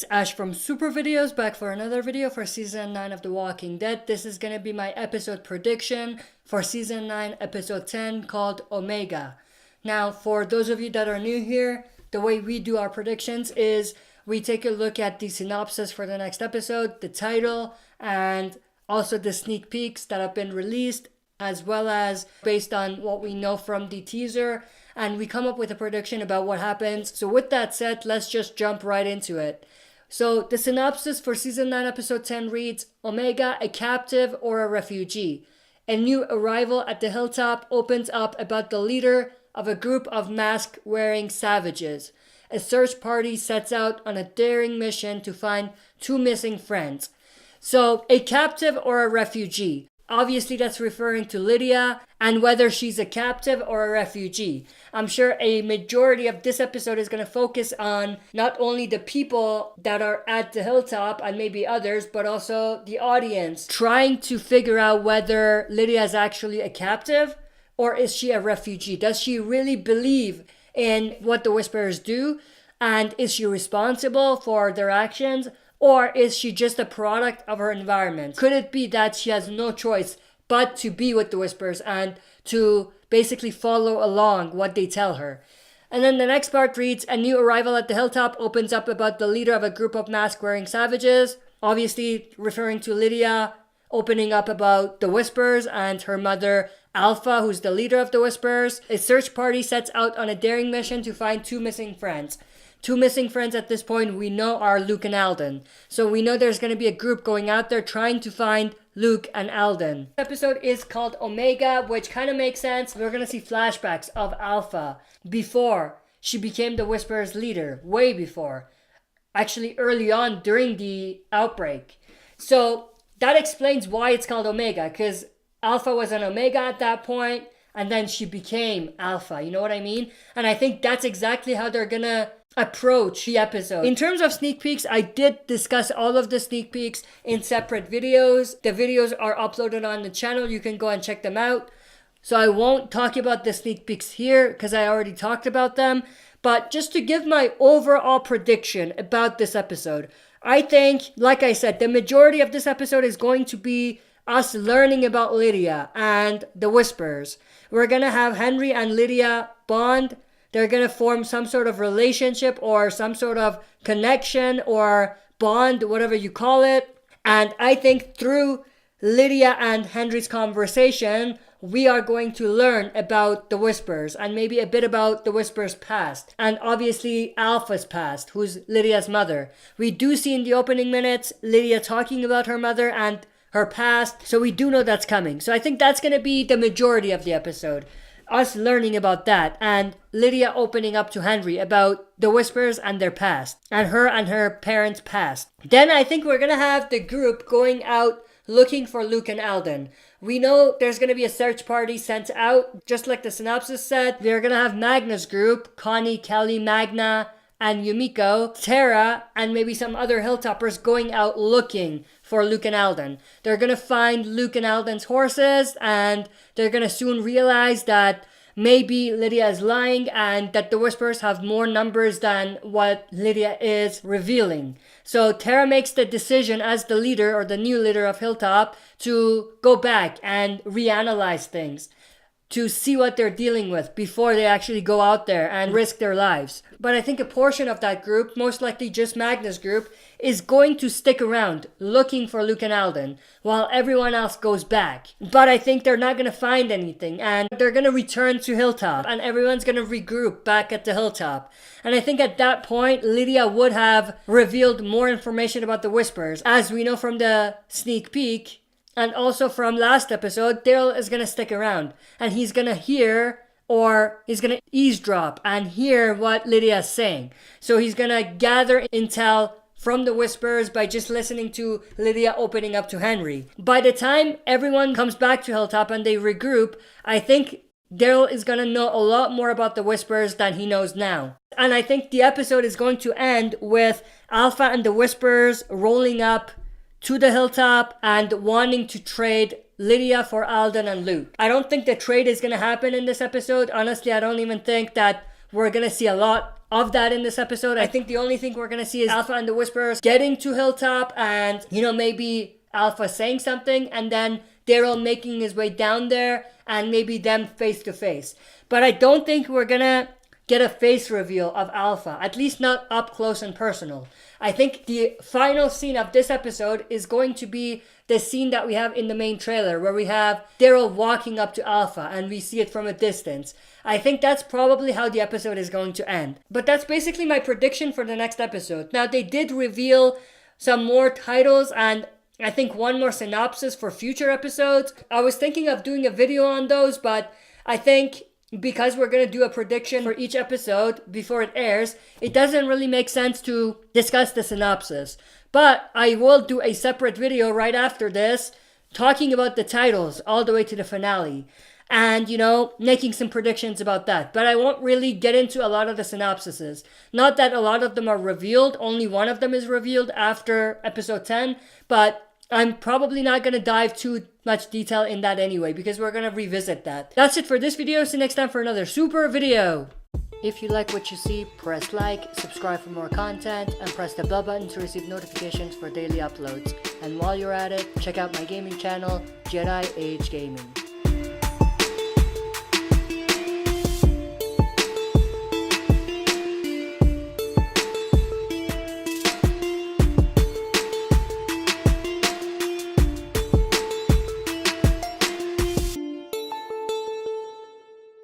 it's Ash from Super Videos, back for another video for Season 9 of The Walking Dead. This is gonna be my episode prediction for Season 9, Episode 10, called Omega. Now, for those of you that are new here, the way we do our predictions is we take a look at the synopsis for the next episode, the title, and also the sneak peeks that have been released, as well as based on what we know from the teaser, and we come up with a prediction about what happens. So with that said, let's just jump right into it. So the synopsis for Season 9, Episode 10 reads, Omega, a captive or a refugee? A new arrival at the hilltop opens up about the leader of a group of mask-wearing savages. A search party sets out on a daring mission to find two missing friends. So, a captive or a refugee? Obviously, that's referring to Lydia and whether she's a captive or a refugee. I'm sure a majority of this episode is going to focus on not only the people that are at the hilltop and maybe others, but also the audience trying to figure out whether Lydia is actually a captive or is she a refugee. Does she really believe in what the Whisperers do? And is she responsible for their actions? Or is she just a product of her environment? Could it be that she has no choice but to be with the Whisperers and to basically follow along what they tell her? And then the next part reads, a new arrival at the hilltop opens up about the leader of a group of mask-wearing savages. Obviously referring to Lydia, opening up about the Whisperers and her mother, Alpha, who's the leader of the Whisperers. A search party sets out on a daring mission to find two missing friends. Two missing friends at this point we know are Luke and Alden. So we know there's going to be a group going out there trying to find Luke and Alden. This episode is called Omega, which kind of makes sense. We're going to see flashbacks of Alpha before she became the Whisperers leader. Way before. Actually early on during the outbreak. So that explains why it's called Omega. Because Alpha was an Omega at that point. And then she became Alpha. You know what I mean? And I think that's exactly how they're going to approach the episode. In terms of sneak peeks, I did discuss all of the sneak peeks in separate videos. The videos are uploaded on the channel. You can go and check them out. So I won't talk about the sneak peeks here because I already talked about them. But just to give my overall prediction about this episode, I think, like I said, the majority of this episode is going to be us learning about Lydia and the Whisperers. We're going to have Henry and Lydia bond. They're going to form some sort of relationship or some sort of connection or bond, whatever you call it. And I think through Lydia and Henry's conversation, we are going to learn about the Whisperers and maybe a bit about the Whisperers' past. And obviously Alpha's past, who's Lydia's mother. We do see in the opening minutes Lydia talking about her mother and her past. So we do know that's coming. So I think that's going to be the majority of the episode. Us learning about that and Lydia opening up to Henry about the Whisperers and their past and her parents' past. Then I think we're gonna have the group going out looking for Luke and Alden. We know there's gonna be a search party sent out, just like the synopsis said. They're gonna have Magna's group, Connie, Kelly, Magna, and Yumiko, Tara, and maybe some other hilltoppers going out looking for Luke and Alden. They're going to find Luke and Alden's horses, and they're going to soon realize that maybe Lydia is lying and that the Whisperers have more numbers than what Lydia is revealing. So Tara makes the decision as the leader or the new leader of Hilltop to go back and reanalyze things, to see what they're dealing with before they actually go out there and risk their lives. But I think a portion of that group, most likely just Magna's group, is going to stick around looking for Luke and Alden while everyone else goes back. But I think they're not going to find anything and they're going to return to Hilltop and everyone's going to regroup back at the Hilltop. And I think at that point, Lydia would have revealed more information about the Whisperers. As we know from the sneak peek, and also from last episode, Daryl is going to stick around and he's going to hear or he's going to eavesdrop and hear what Lydia is saying. So he's going to gather intel from the Whisperers by just listening to Lydia opening up to Henry. By the time everyone comes back to Hilltop and they regroup, I think Daryl is going to know a lot more about the Whisperers than he knows now. And I think the episode is going to end with Alpha and the Whisperers rolling up to the Hilltop and wanting to trade Lydia for Alden and Luke. I don't think the trade is going to happen in this episode. Honestly, I don't even think that we're gonna see a lot of that in this episode. I think the only thing we're gonna see is Alpha and the Whisperers getting to Hilltop and, maybe Alpha saying something and then Daryl making his way down there and maybe them face to face. But I don't think we're gonna get a face reveal of Alpha, at least not up close and personal. I think the final scene of this episode is going to be the scene that we have in the main trailer where we have Daryl walking up to Alpha and we see it from a distance. I think that's probably how the episode is going to end. But that's basically my prediction for the next episode. Now, they did reveal some more titles and I think one more synopsis for future episodes. I was thinking of doing a video on those, but I think because we're going to do a prediction for each episode before it airs, it doesn't really make sense to discuss the synopsis. But I will do a separate video right after this talking about the titles all the way to the finale and, making some predictions about that. But I won't really get into a lot of the synopsises. Not that a lot of them are revealed, only one of them is revealed after episode 10, but I'm probably not going to dive too much detail in that anyway because we're going to revisit that. That's it for this video. See you next time for another super video. If you like what you see, press like, subscribe for more content, and press the bell button to receive notifications for daily uploads. And while you're at it, check out my gaming channel, Jedi Age Gaming.